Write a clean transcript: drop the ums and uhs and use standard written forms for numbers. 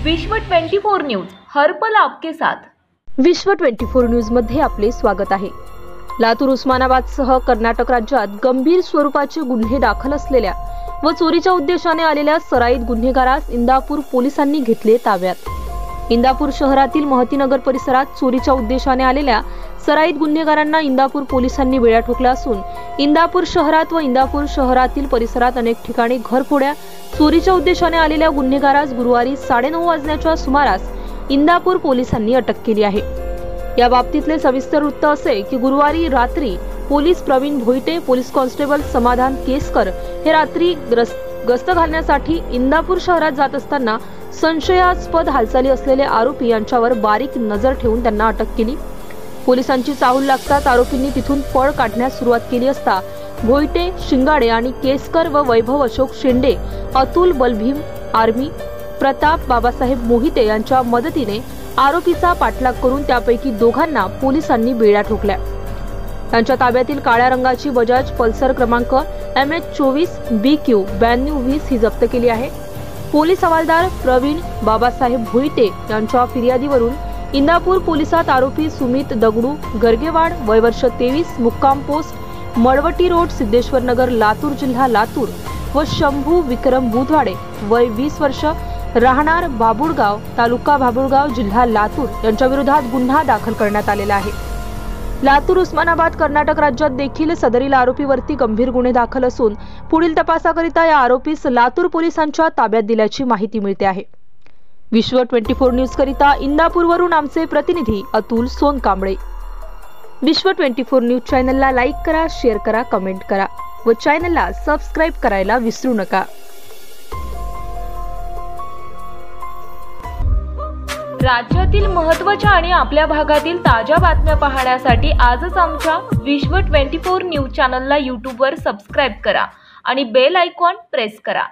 विश्व 24 न्यूज हर पल आपके साथ। विश्व 24 न्यूज मध्ये आपले स्वागत आहे। लातूर उस्मानाबादसह कर्नाटक राज्यात गंभीर स्वरूपाचे गुन्हे दाखल असलेल्या व चोरीच्या उद्देशाने आलेल्या सराईत गुन्हेगारास इंदापूर पोलिसांनी घेतले ताब्यात। इंदापूर शहरातील महतीनगर परिसरात चोरीच्या उद्देशाने आलेल्या सराईत गुन्हेगारांना इंदापूर पोलिसांनी बेड्या ठोकल्या असून इंदापूर शहरात व इंदापूर शहरातील परिसरात अनेक ठिकाणी घरफोड्या चोरीच्या उद्देशाने आलेल्या गुन्हेगारास गुरुवारी 9:30 वाजण्याच्या सुमारास इंदापूर पोलिसांनी अटक केली आहे। या बाबतीतले सविस्तर वृत्त असे की गुरुवारी रात्री police Pravin Bhoite, police constable Samadhan Keskar हे रात्री गस्त घालण्यासाठी इंदापूर शहरात जात असताना संशयास्पद हालचाली असलेले आरोपी यांच्यावर बारीक नजर ठेवून त्यांना अटक केली। पोलिसांची चाहूल लागताच आरोपींनी तिथून पळ काढण्यास सुरुवात केली असता भोईटे, शिंगाडे आणि केसकर व वैभव अशोक शेंडे, अतुल बलभीम आर्मी, प्रताप बाबासाहेब मोहिते यांच्या मदतीने आरोपीचा पाठलाग करून त्यापैकी दोघांना पोलिसांनी बेड्या ठोकल्या। त्यांच्या ताब्यातील काळ्या रंगाची बजाज पल्सर क्रमांक MH24BQ 9220 ही जप्त केली आहे। पोलीस हवालदार प्रवीण बाबासाहेब भोईटे यांच्या फिर्यादीवरून इंदापूर पोलिसात आरोपी सुमित दगडू गर्गेवाड वय वर्ष 23 मुक्काम पोस्ट मळवटी रोड सिद्धेश्वर नगर लातूर जिल्हा लातूर व शंभू विक्रम बुधवाडे वय 20 वर्ष राहणार बाबुळगाव तालुका बाबुळगाव जिल्हा लातूर यांच्या विरोधात गुन्हा दाखल करण्यात आलेला आहे। लातूर उस्मानाबाद कर्नाटक राज्यात देखील सदरील आरोपीवरती गंभीर गुन्हे दाखल असून पुढील तपासाकरिता या आरोपीस लातूर पोलिसांच्या ताब्यात दिल्याची माहिती मिळते आहे। विश्व 24 न्यूज करिता इंदापूरवरून आमचे प्रतिनिधी अतुल सोनकांबळे। विश्व 24 न्यूज चॅनलला लाईक करा, शेअर करा, कमेंट करा व चॅनलला सबस्क्राइब करायला विसरू नका। राज्यातील महत्त्वाच्या आणि आपल्या भागातील ताज्या बातम्या पाहण्यासाठी आजच आमच्या विश्व 24 न्यूज चॅनलला YouTube वर सबस्क्राइब करा आणि बेल आयकॉन प्रेस करा।